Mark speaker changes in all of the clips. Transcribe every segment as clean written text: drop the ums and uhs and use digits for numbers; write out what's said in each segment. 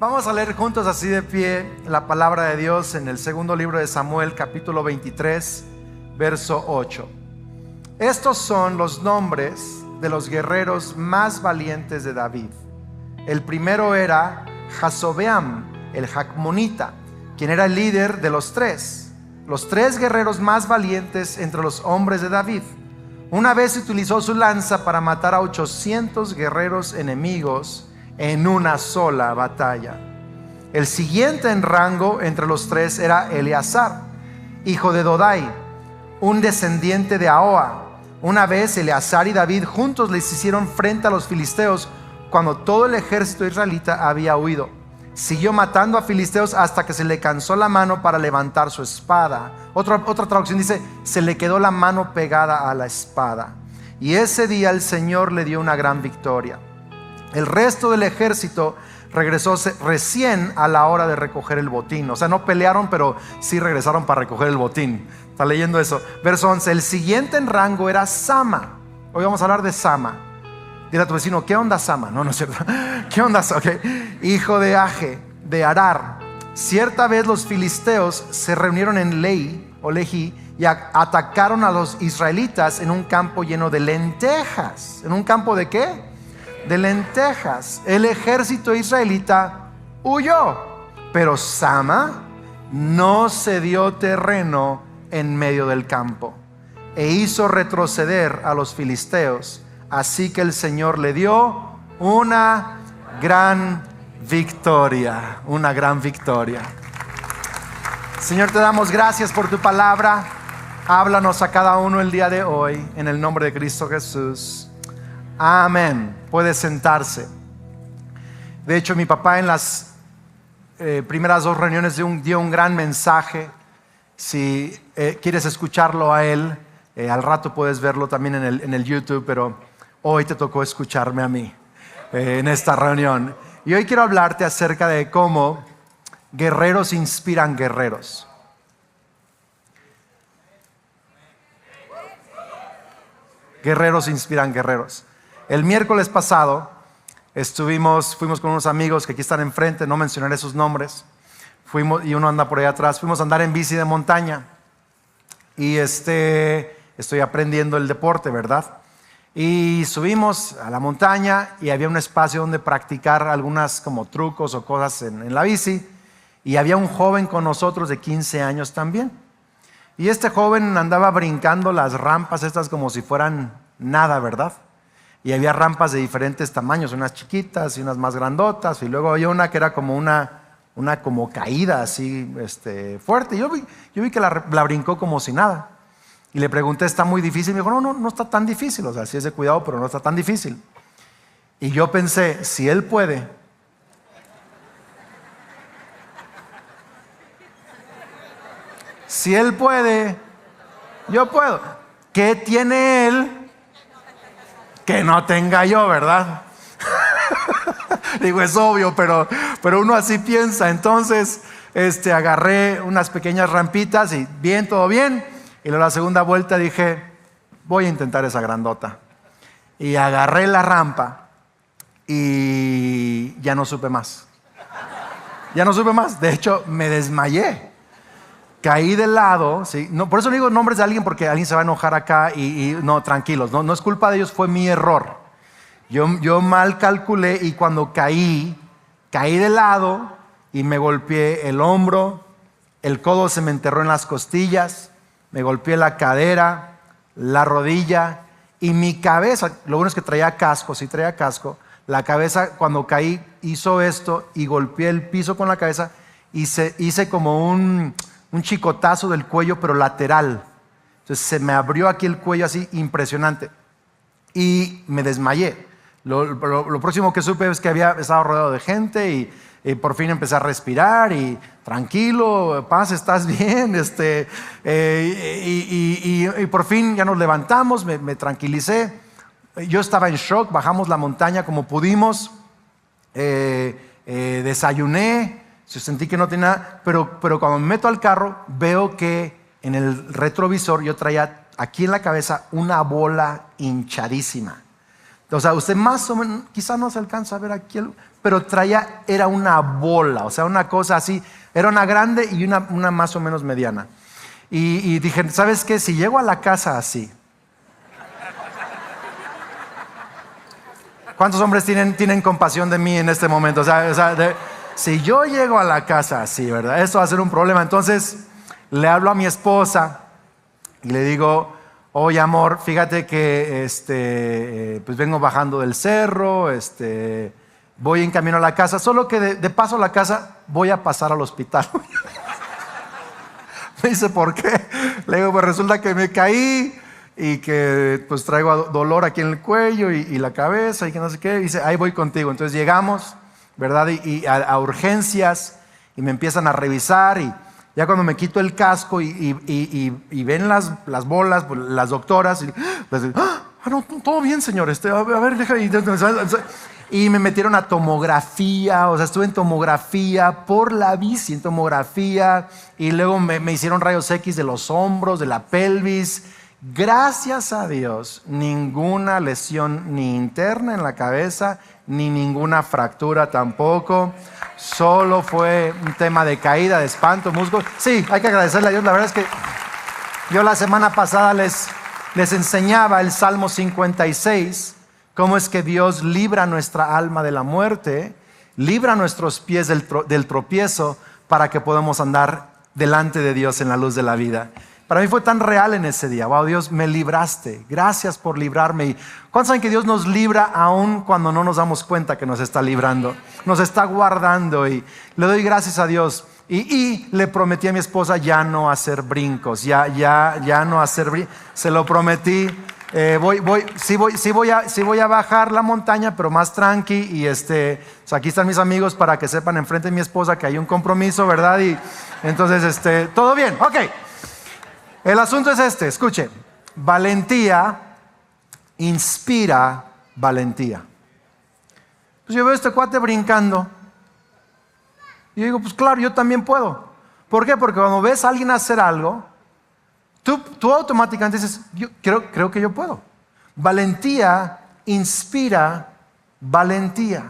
Speaker 1: Vamos a leer juntos así de pie la palabra de Dios en el segundo libro de Samuel, capítulo 23, verso 8. Estos son los nombres de los guerreros más valientes de David. El primero era Jasobeam, el Jacmonita, quien era el líder de los tres guerreros más valientes entre los hombres de David. Una vez utilizó su lanza para matar a 800 guerreros enemigos en una sola batalla. El siguiente en rango entre los tres era Eleazar, hijo de Dodai, un descendiente de Ahoa. Una vez Eleazar y David juntos les hicieron frente a los filisteos cuando todo el ejército israelita había huido. Siguió matando a filisteos hasta que se le cansó la mano para levantar su espada. Otra traducción dice: se le quedó la mano pegada a la espada. Y ese día el Señor le dio una gran victoria. El resto del ejército regresó recién a la hora de recoger el botín. O sea, no pelearon, pero sí regresaron para recoger el botín. Está leyendo eso. Verso 11. El siguiente en rango era Sama. Hoy vamos a hablar de Sama. Dile a tu vecino: ¿qué onda Sama? No es cierto. ¿Qué onda? Okay. Hijo de Age, de Arar. Cierta vez los filisteos se reunieron en Lehi y atacaron a los israelitas en un campo lleno de lentejas. ¿En un campo de qué? De lentejas. El ejército israelita huyó, pero Sama no cedió terreno en medio del campo e hizo retroceder a los filisteos. Así que el Señor le dio una gran victoria. Una gran victoria. Señor, te damos gracias por tu palabra. Háblanos a cada uno el día de hoy, en el nombre de Cristo Jesús. Amén. Puede sentarse. De hecho, mi papá en las primeras dos reuniones dio un gran mensaje. Si quieres escucharlo a él, al rato puedes verlo también en el YouTube, pero hoy te tocó escucharme a mí en esta reunión. Y hoy quiero hablarte acerca de cómo guerreros inspiran guerreros. Guerreros inspiran guerreros. El miércoles pasado fuimos con unos amigos que aquí están enfrente, no mencionaré sus nombres. Y uno anda por ahí atrás. Fuimos a andar en bici de montaña. Y estoy aprendiendo el deporte, ¿verdad? Y subimos a la montaña y había un espacio donde practicar algunas como trucos o cosas en la bici. Y había un joven con nosotros de 15 años también. Y este joven andaba brincando las rampas estas como si fueran nada, ¿verdad? Y había rampas de diferentes tamaños, unas chiquitas y unas más grandotas. Y luego había una que era como una como caída así fuerte. Yo vi que la brincó como si nada. Y le pregunté: ¿está muy difícil? Me dijo: no está tan difícil. O sea, sí es de cuidado, pero no está tan difícil. Y yo pensé: si él puede, yo puedo. ¿Qué tiene él que no tenga yo, verdad? Digo, es obvio, pero uno así piensa. Entonces agarré unas pequeñas rampitas y todo bien. Y luego la segunda vuelta dije: voy a intentar esa grandota. Y agarré la rampa y ya no supe más. De hecho, me desmayé. Caí de lado, ¿sí? No, por eso no digo nombres de alguien, porque alguien se va a enojar acá. Y no, tranquilos, no es culpa de ellos, fue mi error. Yo mal calculé y cuando caí de lado y me golpeé el hombro, el codo se me enterró en las costillas, me golpeé la cadera, la rodilla y mi cabeza. Lo bueno es que traía casco, la cabeza cuando caí hizo esto y golpeé el piso con la cabeza y hice como un chicotazo del cuello, pero lateral. Entonces se me abrió aquí el cuello así, impresionante. Y me desmayé. Lo próximo que supe es que había estado rodeado de gente y por fin empecé a respirar y tranquilo, Paz, ¿estás bien? Y por fin ya nos levantamos, me tranquilicé. Yo estaba en shock, bajamos la montaña como pudimos, desayuné. Sentí que no tenía nada, pero cuando me meto al carro veo que en el retrovisor yo traía aquí en la cabeza una bola hinchadísima. O sea, usted más o menos, quizá no se alcanza a ver aquí, pero era una bola, o sea, una cosa así. Era una grande y una más o menos mediana. Y dije, ¿sabes qué? Si llego a la casa así. ¿Cuántos hombres tienen compasión de mí en este momento? Si yo llego a la casa así, ¿verdad? Esto va a ser un problema. Entonces le hablo a mi esposa y le digo, oye amor, fíjate que pues vengo bajando del cerro, voy en camino a la casa, solo que de paso a la casa voy a pasar al hospital. Me dice, ¿por qué? Le digo, pues resulta que me caí y que pues traigo dolor aquí en el cuello y la cabeza y que no sé qué. Y dice, ahí voy contigo. Entonces llegamos, ¿verdad? Y a urgencias y me empiezan a revisar y ya cuando me quito el casco y ven las bolas, pues, las doctoras, no, todo bien señor, a ver, deja. Y me metieron a tomografía, o sea, estuve en tomografía por la bici, en tomografía, y luego me hicieron rayos X de los hombros, de la pelvis. Gracias a Dios, ninguna lesión ni interna en la cabeza, ni ninguna fractura tampoco. Solo fue un tema de caída, de espanto, músculo. Sí, hay que agradecerle a Dios. La verdad es que yo la semana pasada les enseñaba el Salmo 56, cómo es que Dios libra nuestra alma de la muerte, libra nuestros pies del tropiezo para que podamos andar delante de Dios en la luz de la vida. Para mí fue tan real en ese día. Wow, Dios, me libraste. Gracias por librarme. ¿Cuántos saben que Dios nos libra aún cuando no nos damos cuenta que nos está librando? Nos está guardando y le doy gracias a Dios. Y le prometí a mi esposa ya no hacer brincos, ya no hacer brincos. Se lo prometí. Sí voy a bajar la montaña, pero más tranqui. Y aquí están mis amigos para que sepan enfrente de mi esposa que hay un compromiso, ¿verdad? Y entonces, todo bien. Ok. El asunto es escuche, valentía inspira valentía. Pues yo veo a este cuate brincando y digo, pues claro, yo también puedo. ¿Por qué? Porque cuando ves a alguien hacer algo, tú automáticamente dices, yo creo que yo puedo. Valentía inspira valentía.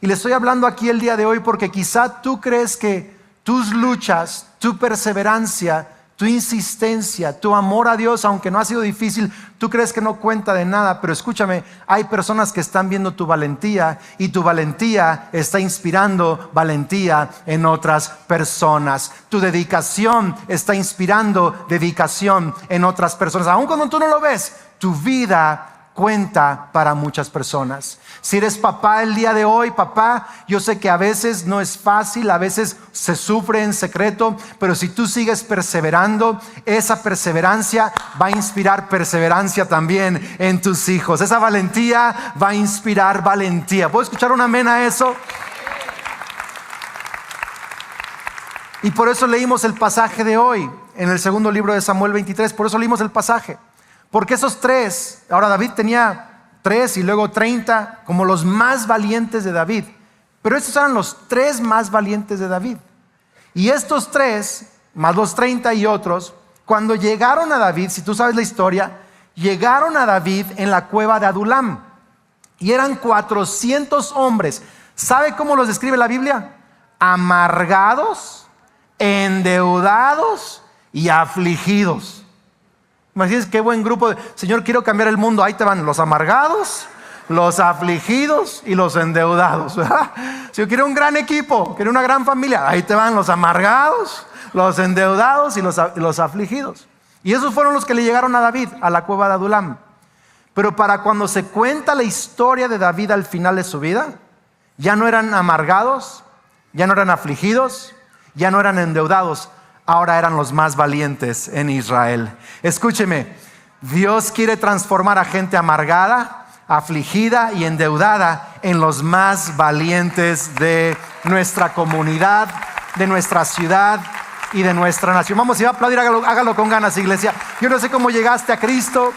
Speaker 1: Y le estoy hablando aquí el día de hoy porque quizá tú crees que tus luchas, tu perseverancia, tu insistencia, tu amor a Dios, aunque no ha sido difícil, tú crees que no cuenta de nada, pero escúchame, hay personas que están viendo tu valentía y tu valentía está inspirando valentía en otras personas. Tu dedicación está inspirando dedicación en otras personas. Aun cuando tú no lo ves, tu vida cuenta para muchas personas. Si eres papá el día de hoy, papá, yo sé que a veces no es fácil, a veces se sufre en secreto, pero si tú sigues perseverando, esa perseverancia va a inspirar perseverancia también en tus hijos. Esa valentía va a inspirar valentía. ¿Puedo escuchar un amén a eso? Y por eso leímos el pasaje de hoy en el segundo libro de Samuel 23. Por eso leímos el pasaje. Porque esos tres, ahora David tenía 3 y luego 30 como los más valientes de David. Pero estos eran los 3 más valientes de David. Y estos 3, más los 30 y otros, cuando llegaron a David, si tú sabes la historia, llegaron a David en la cueva de Adulam. Y eran 400 hombres. ¿Sabe cómo los describe la Biblia? Amargados, endeudados y afligidos. Imagínense qué buen grupo. Señor, quiero cambiar el mundo. Ahí te van los amargados, los afligidos y los endeudados. Si yo quiero un gran equipo, quiero una gran familia, ahí te van los amargados, los endeudados y los afligidos. Y esos fueron los que le llegaron a David a la cueva de Adulam. Pero para cuando se cuenta la historia de David al final de su vida, ya no eran amargados, ya no eran afligidos, ya no eran endeudados. Ahora eran los más valientes en Israel. Escúcheme, Dios quiere transformar a gente amargada, afligida y endeudada en los más valientes de nuestra comunidad, de nuestra ciudad y de nuestra nación. Vamos, si va a aplaudir, hágalo con ganas, iglesia. Yo no sé cómo llegaste a Cristo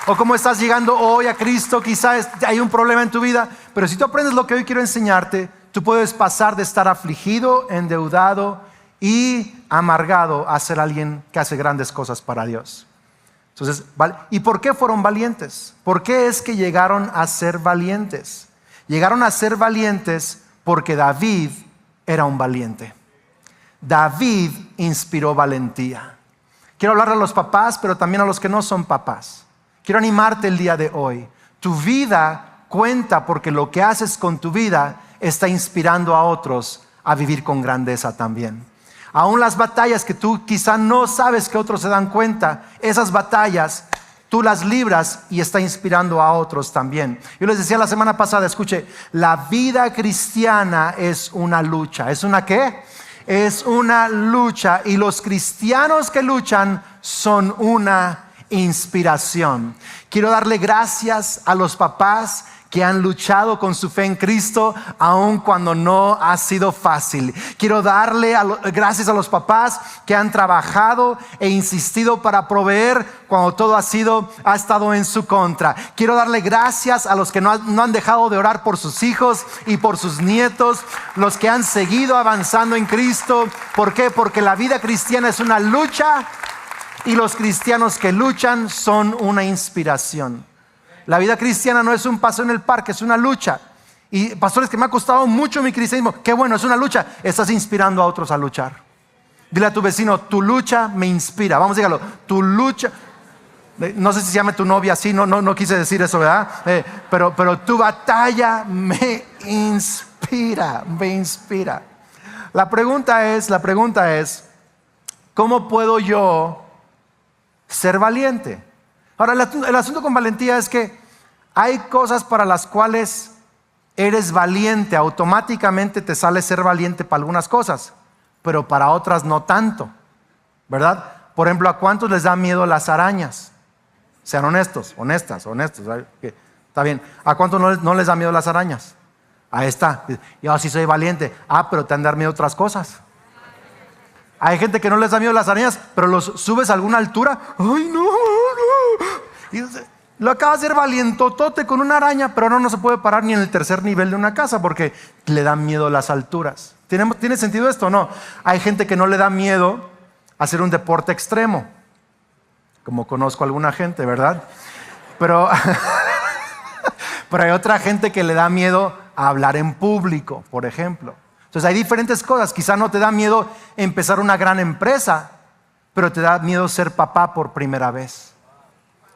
Speaker 1: o cómo estás llegando hoy a Cristo. Quizás hay un problema en tu vida, pero si tú aprendes lo que hoy quiero enseñarte, tú puedes pasar de estar afligido, endeudado y amargado a ser alguien que hace grandes cosas para Dios. Entonces, ¿y por qué fueron valientes? ¿Por qué es que llegaron a ser valientes? Llegaron a ser valientes porque David era un valiente. David inspiró valentía. Quiero hablarle a los papás, pero también a los que no son papás. Quiero animarte el día de hoy. Tu vida cuenta porque lo que haces con tu vida está inspirando a otros a vivir con grandeza también. Aún las batallas que tú quizá no sabes que otros se dan cuenta, esas batallas tú las libras y está inspirando a otros también. Yo les decía la semana pasada, escuche, la vida cristiana es una lucha. ¿Es una qué? Es una lucha, y los cristianos que luchan son una inspiración. Quiero darle gracias a los papás que han luchado con su fe en Cristo, aun cuando no ha sido fácil. Quiero darle gracias a los papás que han trabajado e insistido para proveer cuando todo ha estado en su contra. Quiero darle gracias a los que no han dejado de orar por sus hijos y por sus nietos, los que han seguido avanzando en Cristo. ¿Por qué? Porque la vida cristiana es una lucha, y los cristianos que luchan son una inspiración. La vida cristiana no es un paseo en el parque, es una lucha. Y pastores, que me ha costado mucho mi cristianismo. Qué bueno, es una lucha. Estás inspirando a otros a luchar. Dile a tu vecino, tu lucha me inspira. Vamos, dígalo, tu lucha. No sé si se llama tu novia así, no quise decir eso, ¿verdad? Pero tu batalla me inspira, me inspira. La pregunta es, ¿cómo puedo yo ser valiente? Ahora, el asunto con valentía es que hay cosas para las cuales eres valiente, automáticamente te sale ser valiente para algunas cosas, pero para otras no tanto, ¿verdad? Por ejemplo, ¿a cuántos les da miedo las arañas? Sean honestos, honestos. Está bien. ¿A cuántos no les da miedo las arañas? Ahí está. Yo sí soy valiente. Pero te han de dar miedo otras cosas. Hay gente que no les da miedo las arañas, pero los subes a alguna altura. ¡Ay, no! Y lo acaba de ser valientotote con una araña, pero no se puede parar ni en el tercer nivel de una casa porque le dan miedo las alturas. ¿Tiene sentido esto o no? Hay gente que no le da miedo hacer un deporte extremo, como conozco a alguna gente, ¿verdad? Pero hay otra gente que le da miedo a hablar en público, por ejemplo. Entonces hay diferentes cosas. Quizá no te da miedo empezar una gran empresa, pero te da miedo ser papá por primera vez.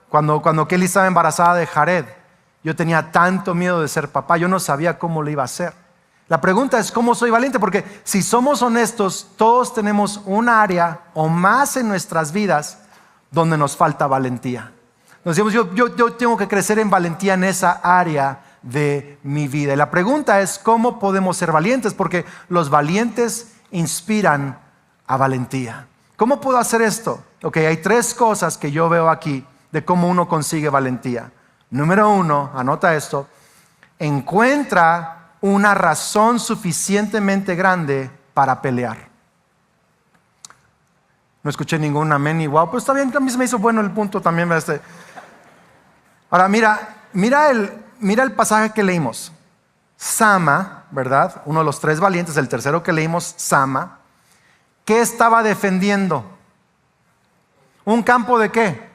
Speaker 1: Cuando Kelly estaba embarazada de Jared, yo tenía tanto miedo de ser papá, yo no sabía cómo lo iba a hacer. La pregunta es, ¿cómo soy valiente? Porque si somos honestos, todos tenemos un área o más en nuestras vidas donde nos falta valentía. Nos decimos, yo tengo que crecer en valentía en esa área de mi vida. Y la pregunta es, ¿cómo podemos ser valientes? Porque los valientes inspiran a valentía. ¿Cómo puedo hacer esto? Ok, hay 3 cosas que yo veo aquí de cómo uno consigue valentía. Número 1, anota esto: encuentra una razón suficientemente grande para pelear. No escuché ningún amén y wow, pues está bien, a mí se me hizo bueno el punto también. Ahora mira el pasaje que leímos. Sama, ¿verdad? Uno de los 3 valientes, el tercero que leímos, Sama. ¿Qué estaba defendiendo? ¿Un campo de qué?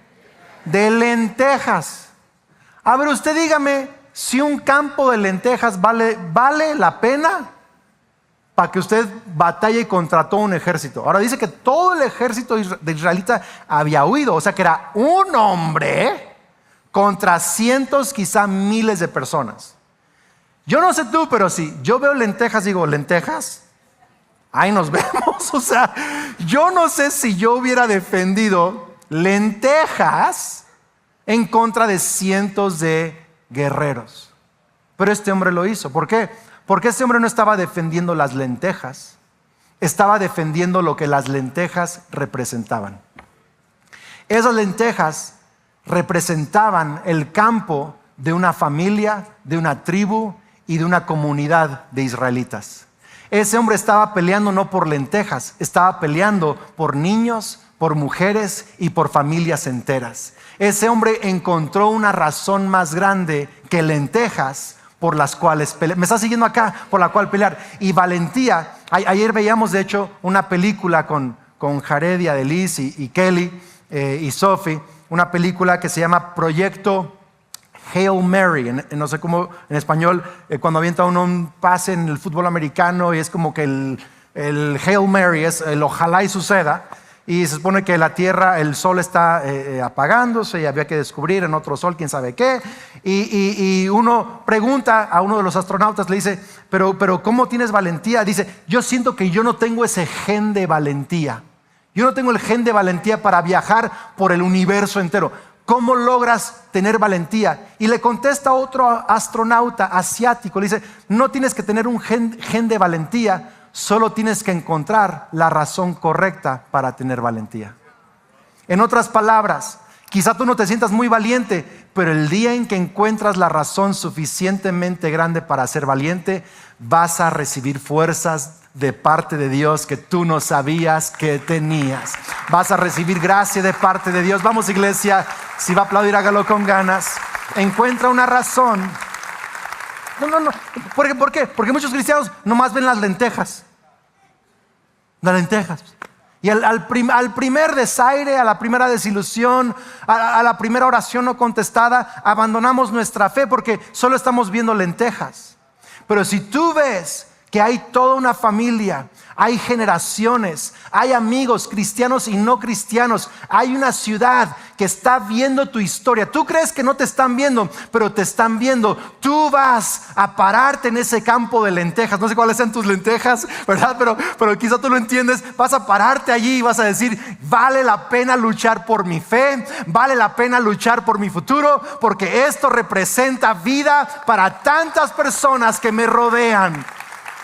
Speaker 1: De lentejas. A ver, usted dígame, si un campo de lentejas vale la pena para que usted batalle contra todo un ejército. Ahora dice que todo el ejército de israelita había huido, o sea que era un hombre contra cientos, quizá miles de personas. Yo no sé tú, pero si yo veo lentejas, digo, ¿lentejas? Ahí nos vemos. O sea, yo no sé si yo hubiera defendido lentejas en contra de cientos de guerreros. Pero este hombre lo hizo. ¿Por qué? Porque este hombre no estaba defendiendo las lentejas, estaba defendiendo lo que las lentejas representaban. Esas lentejas representaban el campo de una familia, de una tribu y de una comunidad de israelitas. Ese hombre estaba peleando no por lentejas, estaba peleando por niños, por mujeres y por familias enteras. Ese hombre encontró una razón más grande que lentejas por las cuales pelear. ¿Me está siguiendo acá? Por la cual pelear. Y valentía. Ayer veíamos de hecho una película con Jared y Adelis y Kelly y Sophie, una película que se llama Proyecto Hail Mary, no sé cómo en español, cuando avienta uno un pase en el fútbol americano y es como que el Hail Mary es el ojalá y suceda, y se supone que la Tierra, el sol está apagándose y había que descubrir en otro sol quién sabe qué, y uno pregunta a uno de los astronautas, le dice, pero ¿cómo tienes valentía? Dice, yo siento que yo no tengo ese gen de valentía, yo no tengo el gen de valentía para viajar por el universo entero. ¿Cómo logras tener valentía? Y le contesta otro astronauta asiático, le dice, no tienes que tener un gen de valentía, solo tienes que encontrar la razón correcta para tener valentía. En otras palabras, quizá tú no te sientas muy valiente, pero el día en que encuentras la razón suficientemente grande para ser valiente, vas a recibir fuerzas de parte de Dios que tú no sabías que tenías. Vas a recibir gracia de parte de Dios. Vamos, iglesia, si va a aplaudir, hágalo con ganas. Encuentra una razón. No. ¿Por qué? Porque muchos cristianos nomás ven las lentejas. Las lentejas. Y al primer desaire, a la primera desilusión, a la primera oración no contestada, abandonamos nuestra fe porque solo estamos viendo lentejas. Pero si tú ves que hay toda una familia, hay generaciones, hay amigos cristianos y no cristianos, hay una ciudad que está viendo tu historia. Tú crees que no te están viendo, pero te están viendo. Tú vas a pararte en ese campo de lentejas. No sé cuáles sean tus lentejas, ¿verdad? Pero quizá tú lo entiendes. Vas a pararte allí y vas a decir, vale la pena luchar por mi fe, vale la pena luchar por mi futuro, porque esto representa vida para tantas personas que me rodean.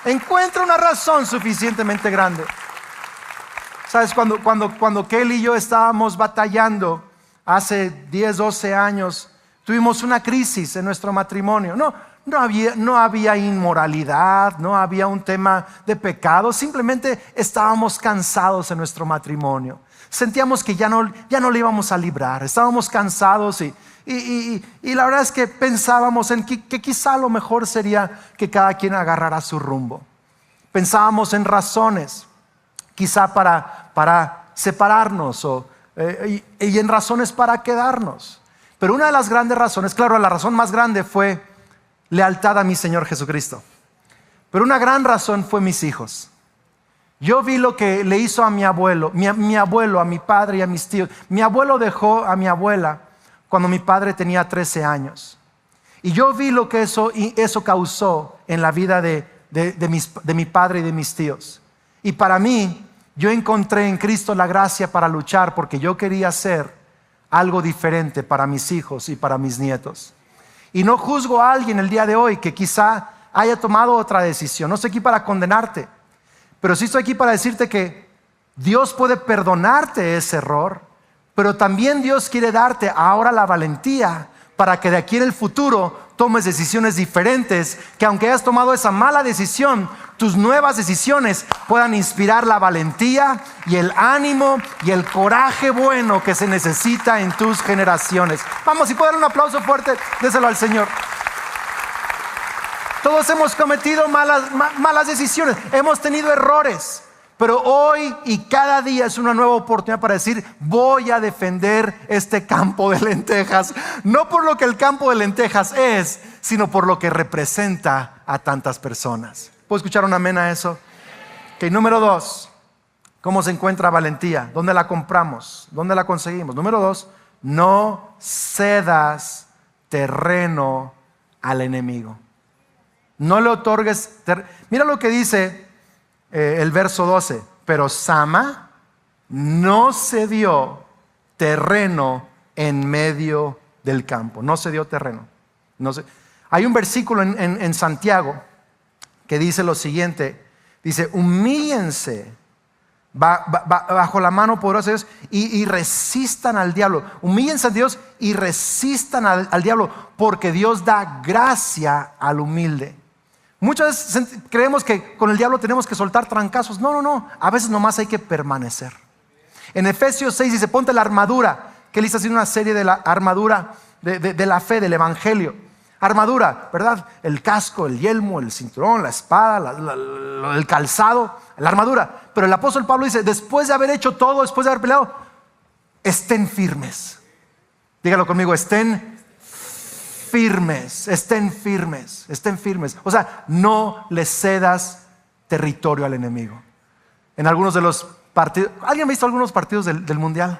Speaker 1: Encuentra una razón suficientemente grande. ¿Sabes? Cuando Kelly y yo estábamos batallando hace 10, 12 años, tuvimos una crisis en nuestro matrimonio. No había inmoralidad, no había un tema de pecado, simplemente estábamos cansados en nuestro matrimonio. Sentíamos que ya no le íbamos a librar, estábamos cansados y la verdad es que pensábamos en que quizá lo mejor sería que cada quien agarrara su rumbo. Pensábamos en razones, quizá para separarnos y en razones para quedarnos. Pero una de las grandes razones, claro, la razón más grande fue lealtad a mi Señor Jesucristo. Pero una gran razón fue mis hijos. Yo vi lo que le hizo a mi abuelo, mi abuelo, a mi padre y a mis tíos. Mi abuelo dejó a mi abuela cuando mi padre tenía 13 años. Y yo vi lo que eso causó en la vida de mi padre y de mis tíos. Y para mí, yo encontré en Cristo la gracia para luchar porque yo quería hacer algo diferente para mis hijos y para mis nietos. Y no juzgo a alguien el día de hoy que quizá haya tomado otra decisión. No estoy aquí para condenarte, pero sí estoy aquí para decirte que Dios puede perdonarte ese error, pero también Dios quiere darte ahora la valentía para que de aquí en el futuro tomes decisiones diferentes, que aunque hayas tomado esa mala decisión, tus nuevas decisiones puedan inspirar la valentía y el ánimo y el coraje bueno que se necesita en tus generaciones. Vamos, si pueden dar un aplauso fuerte, déselo al Señor. Todos hemos cometido malas decisiones, hemos tenido errores. Pero hoy y cada día es una nueva oportunidad para decir, voy a defender este campo de lentejas. No por lo que el campo de lentejas es, sino por lo que representa a tantas personas. ¿Puedo escuchar un amén a eso? Ok, número 2, ¿cómo se encuentra valentía? ¿Dónde la compramos? ¿Dónde la conseguimos? Número 2, no cedas terreno al enemigo. No le otorgues Mira lo que dice el verso 12. Pero Sama no cedió terreno en medio del campo. No cedió terreno. Hay un versículo en Santiago que dice lo siguiente. Dice, humíllense bajo la mano poderosa de Dios y resistan al diablo. Humíllense a Dios y resistan al diablo, porque Dios da gracia al humilde. Muchas veces creemos que con el diablo tenemos que soltar trancazos. No. A veces nomás hay que permanecer. En Efesios 6 dice, ponte la armadura. Que él está haciendo una serie de la armadura de la fe, del evangelio. Armadura, ¿verdad? El casco, el yelmo, el cinturón, la espada, el calzado, la armadura. Pero el apóstol Pablo dice, después de haber hecho todo, después de haber peleado, estén firmes. Dígalo conmigo, estén firmes, estén firmes, estén firmes. O sea, no le cedas territorio al enemigo. En algunos de los partidos, ¿alguien ha visto algunos partidos del mundial?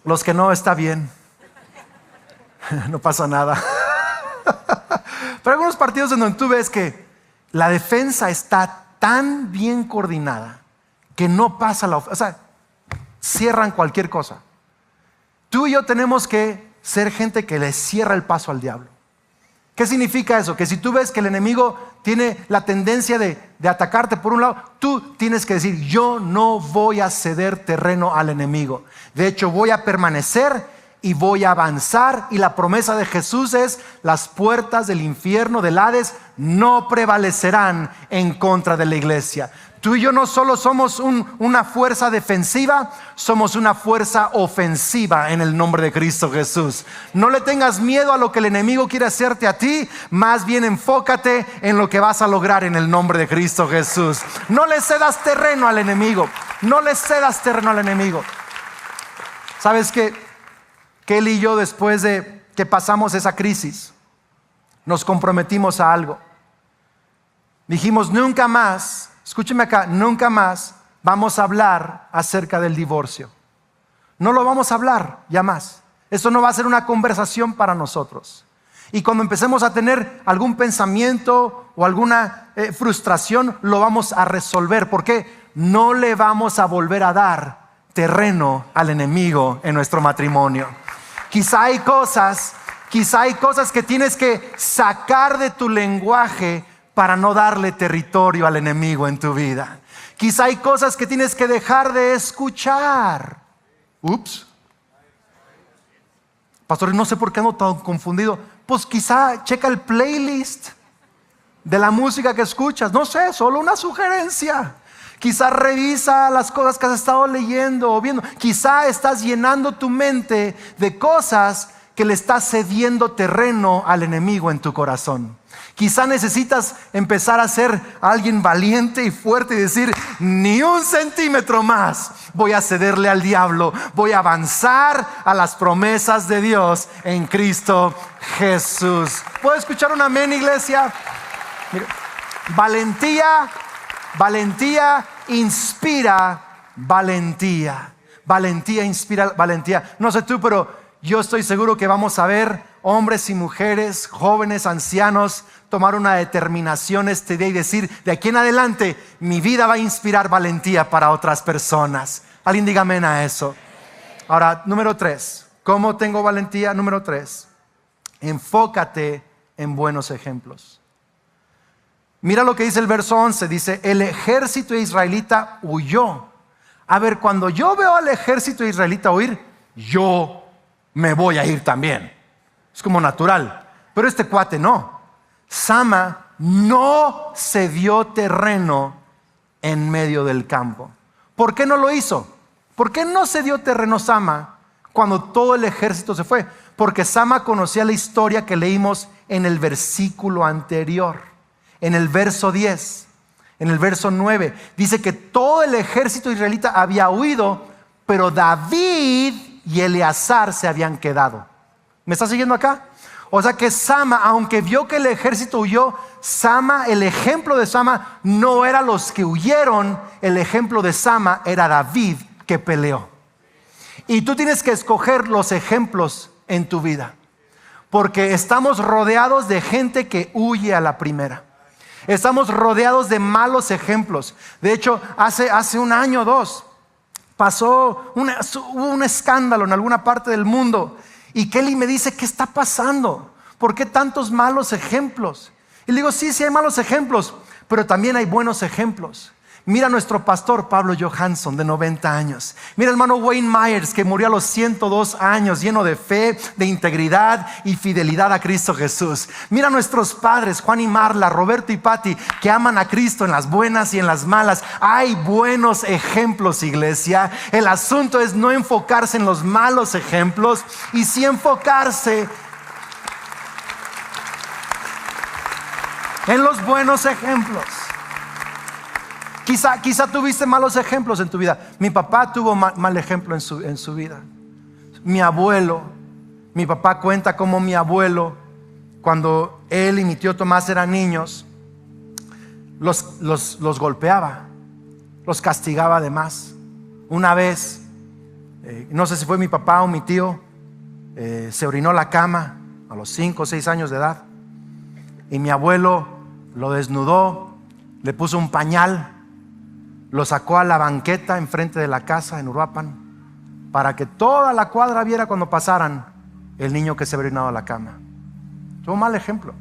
Speaker 1: Los que no, está bien. No pasa nada. Pero algunos partidos en donde tú ves que la defensa está tan bien coordinada que no pasa o sea, cierran cualquier cosa. Tú y yo tenemos que ser gente que le cierra el paso al diablo. ¿Qué significa eso? Que si tú ves que el enemigo tiene la tendencia de atacarte por un lado, tú tienes que decir: yo no voy a ceder terreno al enemigo. De hecho, voy a permanecer y voy a avanzar. Y la promesa de Jesús es: las puertas del infierno, del Hades, no prevalecerán en contra de la iglesia. Tú y yo no solo somos una fuerza defensiva, somos una fuerza ofensiva en el nombre de Cristo Jesús. No le tengas miedo a lo que el enemigo quiere hacerte a ti, más bien enfócate en lo que vas a lograr en el nombre de Cristo Jesús. No le cedas terreno al enemigo, no le cedas terreno al enemigo. ¿Sabes qué? Kelly y yo, después de que pasamos esa crisis, nos comprometimos a algo. Dijimos: nunca más, escúcheme acá, nunca más vamos a hablar acerca del divorcio. No lo vamos a hablar ya más. Eso no va a ser una conversación para nosotros. Y cuando empecemos a tener algún pensamiento o alguna frustración, lo vamos a resolver. ¿Por qué? No le vamos a volver a dar terreno al enemigo en nuestro matrimonio. Quizá hay cosas que tienes que sacar de tu lenguaje para no darle territorio al enemigo en tu vida. Quizá hay cosas que tienes que dejar de escuchar. Ups. Pastor, no sé por qué ando tan confundido. Pues quizá checa el playlist de la música que escuchas. No sé, solo una sugerencia. Quizá revisa las cosas que has estado leyendo o viendo. Quizá estás llenando tu mente de cosas que le estás cediendo terreno al enemigo en tu corazón. Quizá necesitas empezar a ser alguien valiente y fuerte y decir: ni un centímetro más voy a cederle al diablo. Voy a avanzar a las promesas de Dios en Cristo Jesús. ¿Puedo escuchar un amén, iglesia? Mira, valentía inspira valentía. Valentía inspira valentía. No sé tú, pero yo estoy seguro que vamos a ver hombres y mujeres, jóvenes, ancianos, tomar una determinación este día y decir: de aquí en adelante mi vida va a inspirar valentía para otras personas. Alguien diga amén a eso. Ahora, número 3, ¿cómo tengo valentía? Número 3, enfócate en buenos ejemplos. Mira lo que dice el verso 11, dice: el ejército israelita huyó. A ver, cuando yo veo al ejército israelita huir, yo me voy a ir también. Es como natural. Pero este cuate no. Sama no cedió terreno en medio del campo. ¿Por qué no lo hizo? ¿Por qué no cedió terreno Sama cuando todo el ejército se fue? Porque Sama conocía la historia que leímos en el versículo anterior. En el verso 10, en el verso 9, dice que todo el ejército israelita había huido, pero David y Eleazar se habían quedado. ¿Me está siguiendo acá? O sea que Sama, aunque vio que el ejército huyó, Sama, el ejemplo de Sama no era los que huyeron, el ejemplo de Sama era David que peleó. Y tú tienes que escoger los ejemplos en tu vida, porque estamos rodeados de gente que huye a la primera. Estamos rodeados de malos ejemplos. De hecho, hace un año o dos hubo un escándalo en alguna parte del mundo. Y Kelly me dice: ¿qué está pasando? ¿Por qué tantos malos ejemplos? Y le digo: sí hay malos ejemplos, pero también hay buenos ejemplos. Mira a nuestro pastor Pablo Johansson, de 90 años. Mira al hermano Wayne Myers, que murió a los 102 años, lleno de fe, de integridad y fidelidad a Cristo Jesús. Mira a nuestros padres, Juan y Marla, Roberto y Patti, que aman a Cristo en las buenas y en las malas. Hay buenos ejemplos, iglesia. El asunto es no enfocarse en los malos ejemplos, y sí enfocarse en los buenos ejemplos. Quizá tuviste malos ejemplos en tu vida. Mi papá tuvo mal ejemplo en su vida. Mi abuelo, mi papá cuenta cómo mi abuelo, cuando él y mi tío Tomás eran niños, los golpeaba, los castigaba de más. Una vez, no sé si fue mi papá o mi tío, se orinó la cama a los 5 o 6 años de edad, y mi abuelo lo desnudó, le puso un pañal, lo sacó a la banqueta enfrente de la casa en Uruapan, para que toda la cuadra viera cuando pasaran el niño que se había orinado a la cama. Tuvo un mal ejemplo.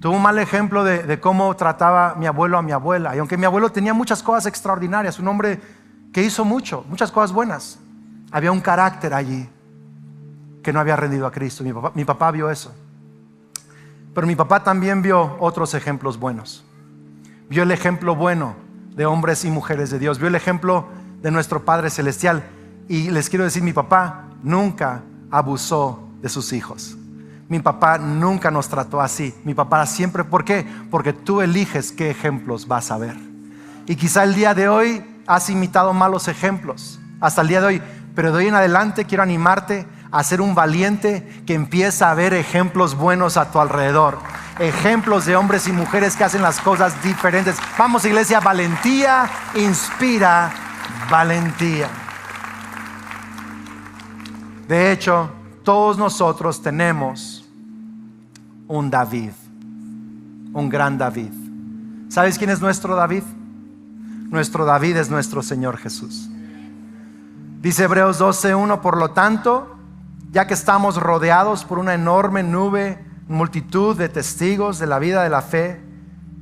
Speaker 1: Tuvo un mal ejemplo de cómo trataba mi abuelo a mi abuela. Y aunque mi abuelo tenía muchas cosas extraordinarias, un hombre que hizo muchas cosas buenas, había un carácter allí que no había rendido a Cristo. Mi papá vio eso. Pero mi papá también vio otros ejemplos buenos. Vio el ejemplo bueno de hombres y mujeres de Dios. Vio el ejemplo de nuestro Padre Celestial. Y les quiero decir, mi papá nunca abusó de sus hijos. Mi papá nunca nos trató así. Mi papá siempre, ¿por qué? Porque tú eliges qué ejemplos vas a ver. Y quizá el día de hoy has imitado malos ejemplos, hasta el día de hoy. Pero de hoy en adelante quiero animarte a ser un valiente que empieza a ver ejemplos buenos a tu alrededor. Ejemplos de hombres y mujeres que hacen las cosas diferentes. Vamos, iglesia, valentía inspira valentía. De hecho, todos nosotros tenemos un David, un gran David. ¿Sabes quién es nuestro David? Nuestro David es nuestro Señor Jesús. Dice Hebreos 12:1, por lo tanto, ya que estamos rodeados por una enorme nube, multitud de testigos de la vida de la fe,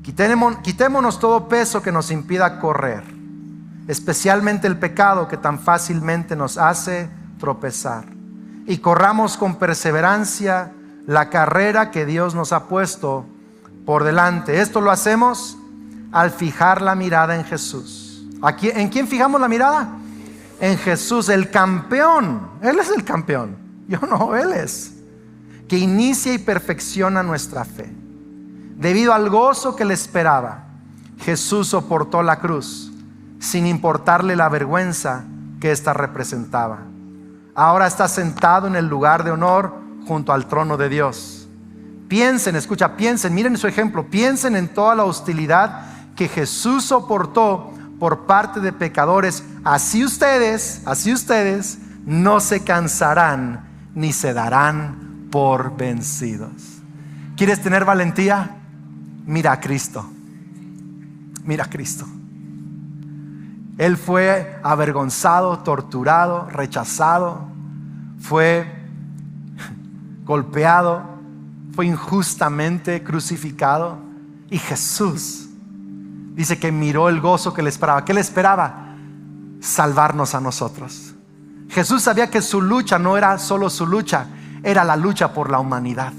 Speaker 1: quitémonos todo peso que nos impida correr, especialmente el pecado que tan fácilmente nos hace tropezar, y corramos con perseverancia la carrera que Dios nos ha puesto por delante. Esto lo hacemos al fijar la mirada en Jesús. ¿En quién fijamos la mirada? En Jesús, el campeón. Él es el campeón, yo no, Él es, que inicia y perfecciona nuestra fe. Debido al gozo que le esperaba, Jesús soportó la cruz sin importarle la vergüenza que ésta representaba. Ahora está sentado en el lugar de honor junto al trono de Dios. Piensen, miren su ejemplo. Piensen en toda la hostilidad que Jesús soportó por parte de pecadores. Así ustedes no se cansarán ni se darán por vencidos. ¿Quieres tener valentía? Mira a Cristo. Mira a Cristo. Él fue avergonzado, torturado, rechazado, fue golpeado, fue injustamente crucificado. Y Jesús dice que miró el gozo que le esperaba. ¿Qué le esperaba? Salvarnos a nosotros. Jesús sabía que su lucha no era solo su lucha, era la lucha por la humanidad.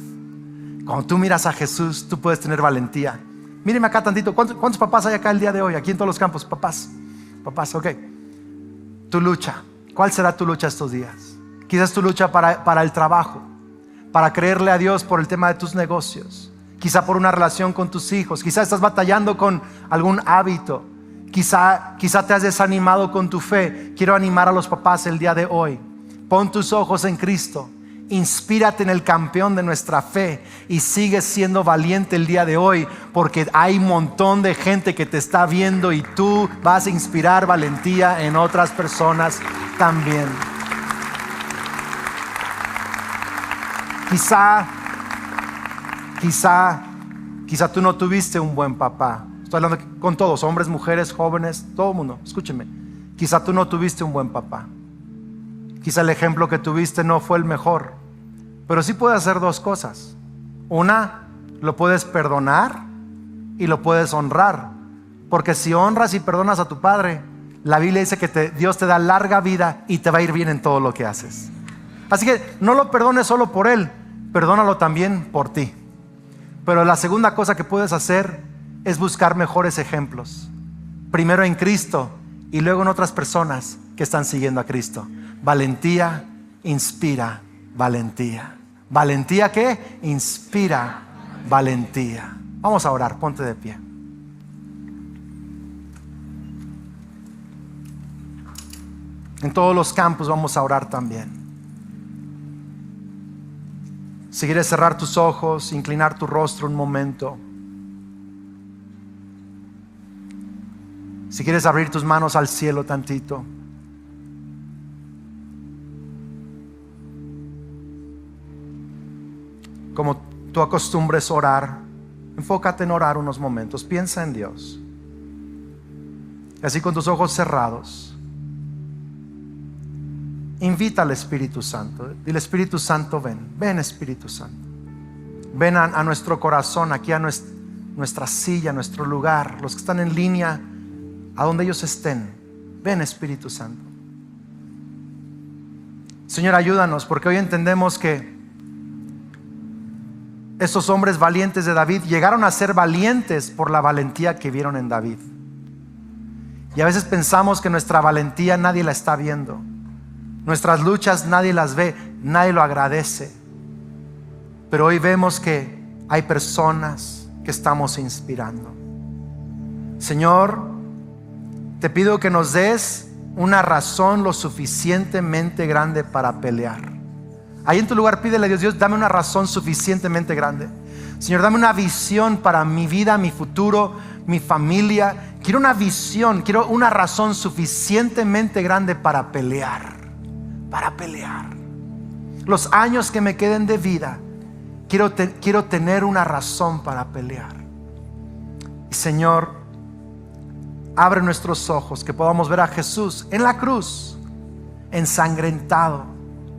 Speaker 1: Cuando tú miras a Jesús, tú puedes tener valentía. Mírenme acá tantito. ¿Cuántos papás hay acá el día de hoy? Aquí en todos los campos. Papás, ok. Tu lucha. ¿Cuál será tu lucha estos días? Quizás tu lucha para el trabajo, para creerle a Dios por el tema de tus negocios, quizá por una relación con tus hijos, quizá estás batallando con algún hábito, quizá te has desanimado con tu fe. Quiero animar a los papás el día de hoy. Pon tus ojos en Cristo, inspírate en el campeón de nuestra fe y sigue siendo valiente el día de hoy, porque hay un montón de gente que te está viendo y tú vas a inspirar valentía en otras personas también. Quizá tú no tuviste un buen papá. Estoy hablando con todos, hombres, mujeres, jóvenes, todo el mundo. Escúchenme. Quizá tú no tuviste un buen papá. Quizá el ejemplo que tuviste no fue el mejor. Pero sí puedes hacer dos cosas. Una, lo puedes perdonar y lo puedes honrar. Porque si honras y perdonas a tu padre, la Biblia dice que Dios te da larga vida y te va a ir bien en todo lo que haces. Así que no lo perdones solo por él, perdónalo también por ti. Pero la segunda cosa que puedes hacer es buscar mejores ejemplos. Primero en Cristo y luego en otras personas que están siguiendo a Cristo. Valentía inspira valentía. ¿Valentía qué? Inspira valentía. Vamos a orar, ponte de pie. En todos los campos vamos a orar también. Si quieres cerrar tus ojos, inclinar tu rostro un momento. Si quieres abrir tus manos al cielo tantito. Como tú acostumbres orar, enfócate en orar unos momentos. Piensa en Dios. Y así con tus ojos cerrados, invita al Espíritu Santo. Dile: Espíritu Santo, ven. Ven, Espíritu Santo. Ven a nuestro corazón, aquí a nuestra silla, a nuestro lugar. Los que están en línea, a donde ellos estén. Ven, Espíritu Santo. Señor, ayúdanos, porque hoy entendemos que estos hombres valientes de David llegaron a ser valientes por la valentía que vieron en David. Y a veces pensamos que nuestra valentía nadie la está viendo. Nuestras luchas nadie las ve, nadie lo agradece. Pero hoy vemos que hay personas que estamos inspirando. Señor, te pido que nos des una razón lo suficientemente grande para pelear. Ahí en tu lugar pídele a Dios: Dios, dame una razón suficientemente grande. Señor, dame una visión para mi vida, mi futuro, mi familia. Quiero una visión, quiero una razón suficientemente grande para pelear. Para pelear. Los años que me queden de vida, quiero tener una razón para pelear. Y Señor, abre nuestros ojos, que podamos ver a Jesús en la cruz, ensangrentado,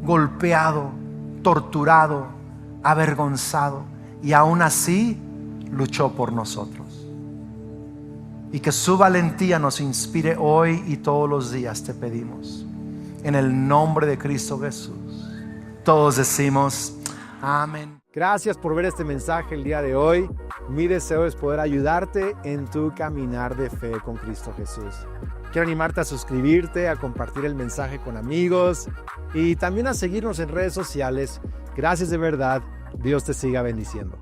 Speaker 1: golpeado, torturado, avergonzado, y aún así luchó por nosotros. Y que su valentía nos inspire hoy y todos los días, te pedimos, en el nombre de Cristo Jesús. Todos decimos amén.
Speaker 2: Gracias por ver este mensaje el día de hoy. Mi deseo es poder ayudarte en tu caminar de fe con Cristo Jesús. Quiero animarte a suscribirte, a compartir el mensaje con amigos y también a seguirnos en redes sociales. Gracias de verdad. Dios te siga bendiciendo.